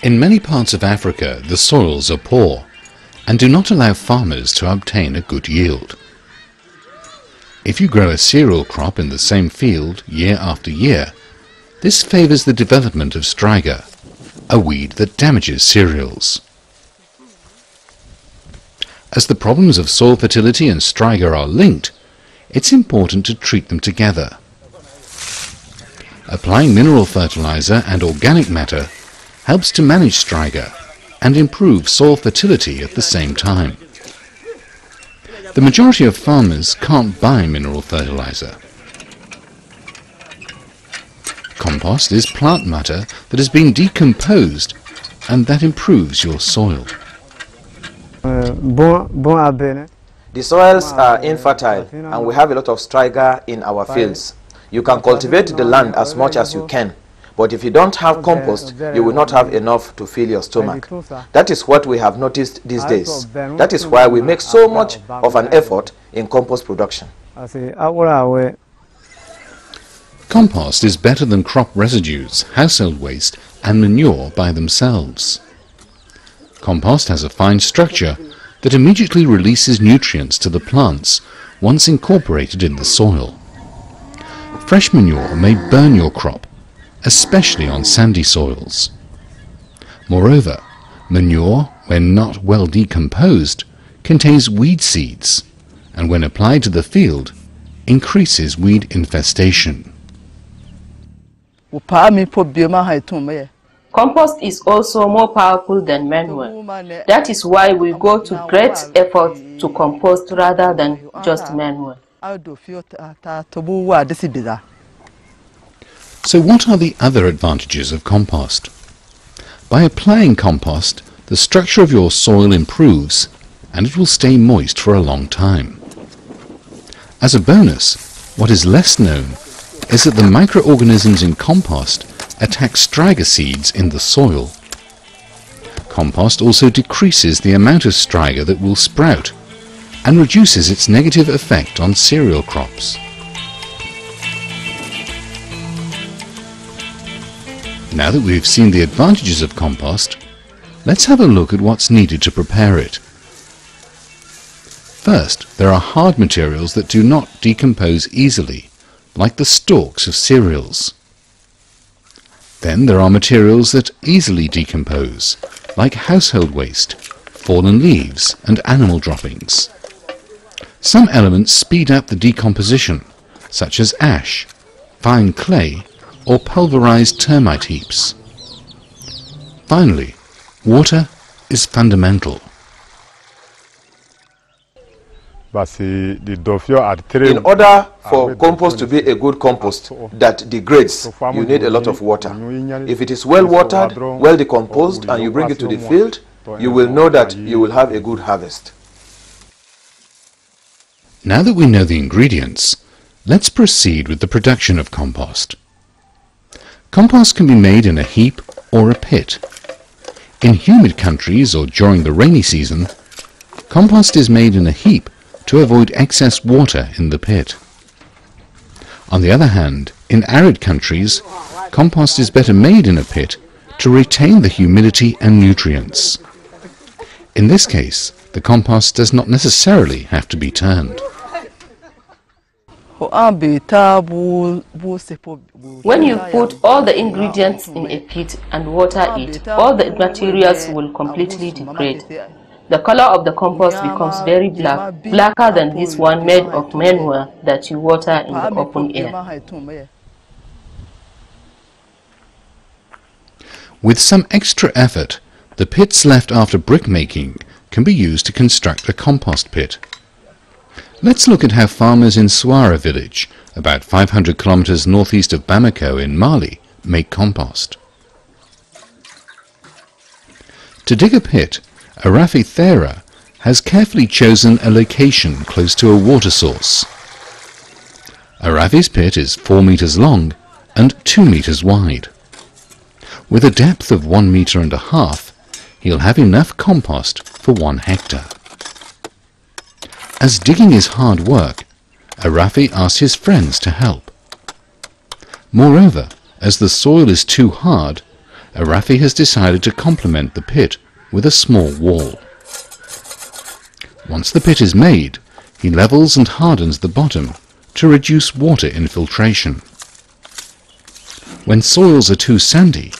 In many parts of Africa, the soils are poor and do not allow farmers to obtain a good yield. If you grow a cereal crop in the same field year after year, this favours the development of Striga, a weed that damages cereals. As the problems of soil fertility and Striga are linked, it's important to treat them together. Applying mineral fertilizer and organic matter helps to manage Striga and improve soil fertility at the same time. The majority of farmers can't buy mineral fertilizer. Compost is plant matter that has been decomposed and that improves your soil. The soils are infertile and we have a lot of Striga in our fields. You can cultivate the land as much as you can, but if you don't have compost, you will not have enough to fill your stomach. That is what we have noticed these days. That is why we make so much of an effort in compost production. Compost is better than crop residues, household waste and manure by themselves. Compost has a fine structure that immediately releases nutrients to the plants once incorporated in the soil. Fresh manure may burn your crop, especially on sandy soils. Moreover, manure, when not well decomposed, contains weed seeds, and when applied to the field, increases weed infestation. Compost is also more powerful than manure. That is why we go to great effort to compost rather than just manure. So what are the other advantages of compost? By applying compost, the structure of your soil improves and it will stay moist for a long time. As a bonus, what is less known is that the microorganisms in compost attack Striga seeds in the soil. Compost also decreases the amount of Striga that will sprout and reduces its negative effect on cereal crops. Now that we've seen the advantages of compost, let's have a look at what's needed to prepare it. First, there are hard materials that do not decompose easily, like the stalks of cereals. Then there are materials that easily decompose, like household waste, fallen leaves and animal droppings. Some elements speed up the decomposition, such as ash, fine clay, or pulverized termite heaps. Finally, water is fundamental. In order for compost to be a good compost that degrades, you need a lot of water. If it is well watered, well decomposed, and you bring it to the field, you will know that you will have a good harvest. Now that we know the ingredients, let's proceed with the production of compost. Compost can be made in a heap or a pit. In humid countries or during the rainy season, compost is made in a heap to avoid excess water in the pit. On the other hand, in arid countries, compost is better made in a pit to retain the humidity and nutrients. In this case, the compost does not necessarily have to be turned. When you put all the ingredients in a pit and water it, all the materials will completely degrade. The color of the compost becomes very black, blacker than this one made of manure that you water in the open air. With some extra effort, the pits left after brick making can be used to construct a compost pit. Let's look at how farmers in Swara village, about 500 kilometers northeast of Bamako in Mali, make compost. To dig a pit, Arafi Thera has carefully chosen a location close to a water source. Arafi's pit is 4 meters long and 2 meters wide. With a depth of 1.5 meters, he'll have enough compost for 1 hectare. As digging is hard work, Arafi asks his friends to help. Moreover, as the soil is too hard, Rafi has decided to complement the pit with a small wall. Once the pit is made, he levels and hardens the bottom to reduce water infiltration. When soils are too sandy,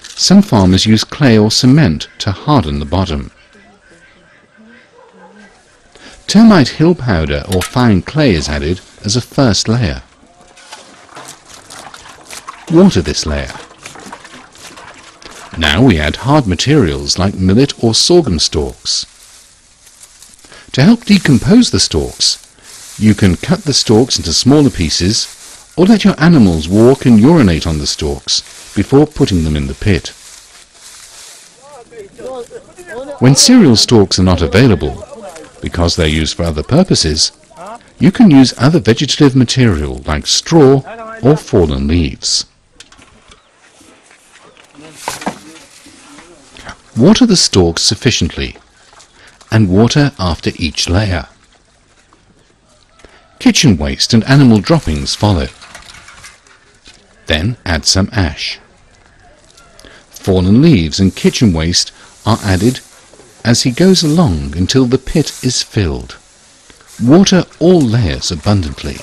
some farmers use clay or cement to harden the bottom. Termite hill powder or fine clay is added as a first layer. Water this layer. Now we add hard materials like millet or sorghum stalks. To help decompose the stalks, you can cut the stalks into smaller pieces or let your animals walk and urinate on the stalks before putting them in the pit. When cereal stalks are not available, because they're used for other purposes, you can use other vegetative material like straw or fallen leaves. Water the stalks sufficiently and water after each layer. Kitchen waste and animal droppings follow. Then add some ash. Fallen leaves and kitchen waste are added as he goes along until the pit is filled. Water all layers abundantly.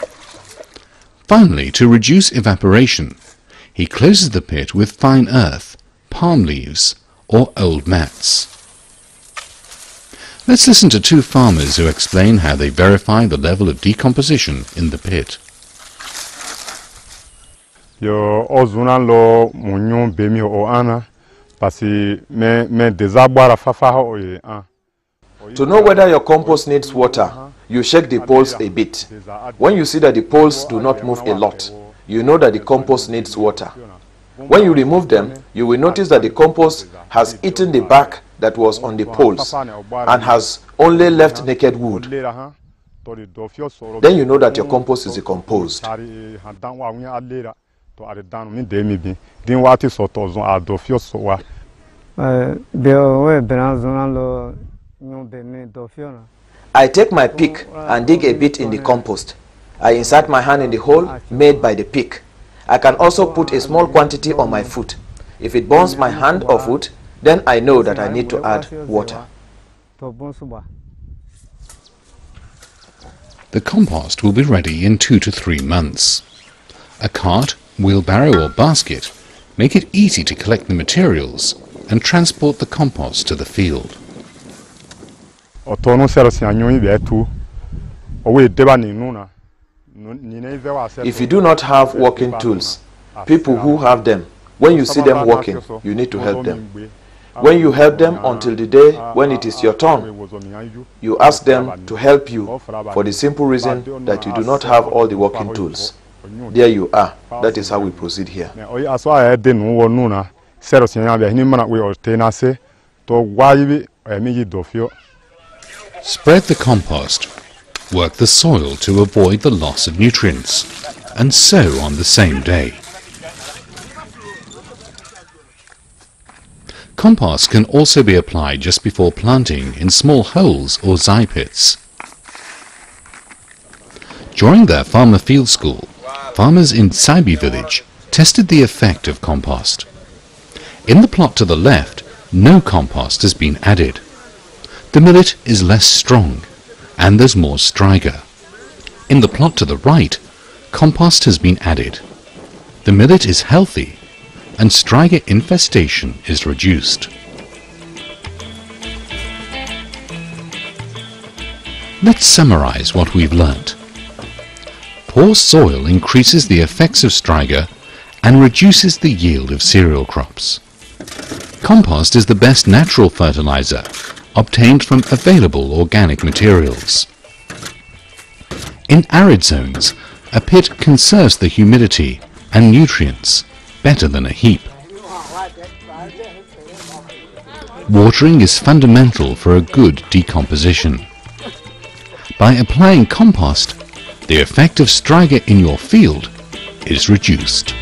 Finally, to reduce evaporation, he closes the pit with fine earth, palm leaves, or old mats. Let's listen to two farmers who explain how they verify the level of decomposition in the pit. Yo ozuna lo munyo bemi o ana pasi me dezabara fafa ho ye an. To know whether your compost needs water, you shake the poles a bit. When you see that the poles do not move a lot, you know that the compost needs water. When you remove them, you will notice that the compost has eaten the bark that was on the poles and has only left naked wood. Then you know that your compost is decomposed. I take my pick and dig a bit in the compost. I insert my hand in the hole made by the pick. I can also put a small quantity on my foot. If it burns my hand or foot, then I know that I need to add water. The compost will be ready in 2 to 3 months. A cart, wheelbarrow or basket make it easy to collect the materials and transport the compost to the field. If you do not have working tools, people who have them, when you see them working, you need to help them. When you help them until the day when it is your turn, you ask them to help you for the simple reason that you do not have all the working tools. There you are. That is how we proceed here. Spread the compost. Work the soil to avoid the loss of nutrients, and sow on the same day. Compost can also be applied just before planting in small holes or zai pits. During their farmer field school, farmers in Saibi village tested the effect of compost. In the plot to the left, no compost has been added. The millet is less strong, and there's more striga. In the plot to the right, compost has been added. The millet is healthy, and striga infestation is reduced. Let's summarize what we've learnt. Poor soil increases the effects of striga and reduces the yield of cereal crops. Compost is the best natural fertilizer obtained from available organic materials. In arid zones, a pit conserves the humidity and nutrients better than a heap. Watering is fundamental for a good decomposition. By applying compost, the effect of striga in your field is reduced.